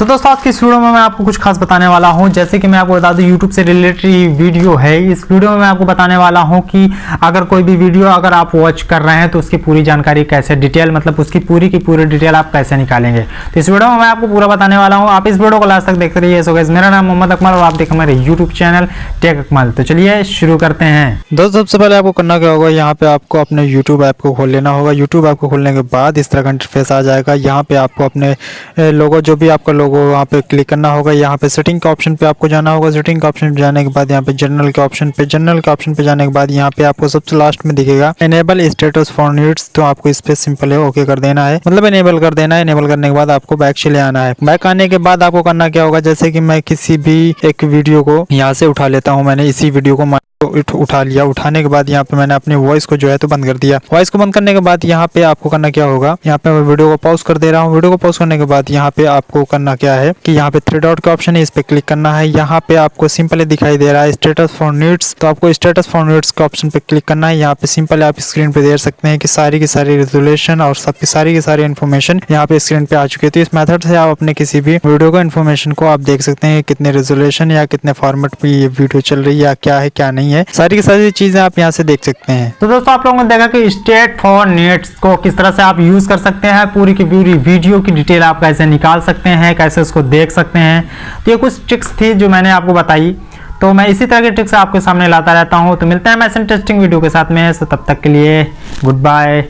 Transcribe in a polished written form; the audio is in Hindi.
सो दोस्तों आज की इस वीडियो में मैं आपको कुछ खास बताने वाला हूं। जैसे कि मैं आपको बता दूं YouTube से रिलेटेड वीडियो है। इस वीडियो में मैं आपको बताने वाला हूं कि अगर कोई भी वीडियो अगर आप वॉच कर रहे हैं तो उसकी पूरी जानकारी कैसे डिटेल मतलब उसकी पूरी की पूरी डिटेल आप कैसे निकालेंगे। तो इस वीडियो में मैं आपको पूरा बताने वाला हूँ। आप इस वीडियो को लास्ट तक देखते रहिए। सो गाइस मेरा नाम मोहम्मद अकमल और आप देख हमारे यूट्यूब चैनल टेककमल। तो चलिए शुरू करते हैं। दोस्तों सबसे पहले आपको करना क्या होगा, यहाँ पे आपको अपने यूट्यूब ऐप को खोल लेना होगा। यूट्यूब ऐप को खोलने के बाद इस तरह का इंटरफेस आ जाएगा। यहाँ पे आपको अपने लोगो जो भी आपका लोगो वहाँ पे क्लिक करना होगा। यहाँ पे सेटिंग के ऑप्शन पे आपको जाना होगा। सेटिंग के ऑप्शन पे जाने के बाद यहाँ पे जनरल के ऑप्शन पे जाने के बाद यहाँ पे आपको सबसे लास्ट में दिखेगा इनेबल स्टेटस फॉर नीड्स। तो आपको इस पे सिंपल है ओके कर देना है, मतलब इनेबल कर देना है। इनेबल करने के बाद आपको बैक चले आना है। बैक आने के बाद आपको करना क्या होगा, जैसे कि मैं किसी भी एक वीडियो को यहाँ से उठा लेता हूँ। मैंने इसी वीडियो को उठा लिया। उठाने के बाद यहाँ पे मैंने अपने वॉइस को जो है तो बंद कर दिया। वॉइस को बंद करने के बाद यहाँ पे आपको करना क्या होगा, यहाँ पे मैं वीडियो को पॉज कर दे रहा हूँ। वीडियो को पॉज करने के बाद यहाँ पे आपको करना क्या है कि यहाँ पे 3 डॉट का ऑप्शन है, इस पे क्लिक करना है। यहाँ पे आपको सिंपली दिखाई दे रहा है स्टेटस फॉर नीड्स। तो आपको स्टेटस फॉर नीड्स के ऑप्शन पे क्लिक करना है। यहाँ पे सिंपल आप स्क्रीन पे देख सकते हैं कि सारी की सारी रेजोल्यूशन और सबकी सारी की सारी इन्फॉर्मेशन यहाँ पे स्क्रीन पे आ चुकी है। तो इस मेथड से आप अपने किसी भी वीडियो का इन्फॉर्मेशन को आप देख सकते हैं, कितने रेजोल्यूशन या कितने फॉर्मेट में ये वीडियो चल रही है या क्या है क्या नहीं है, सारी की सारी चीजें आप यहाँ से देख सकते हैं। तो दोस्तों आप लोगों ने देखा कि स्टेट फॉर नीड्स को किस तरह से आप यूज कर सकते हैं। पूरी की पूरी वीडियो की डिटेल आप कैसे निकाल सकते हैं, कैसे उसको देख सकते हैं। तो ये कुछ ट्रिक्स थी जो मैंने आपको बताई। तो मैं इसी तरह की ट्रिक्स आपके सामने लाता रहता हूँ। तो मिलते हैं मैं इंटरेस्टिंग वीडियो के साथ में। तब तक के लिए गुड बाय।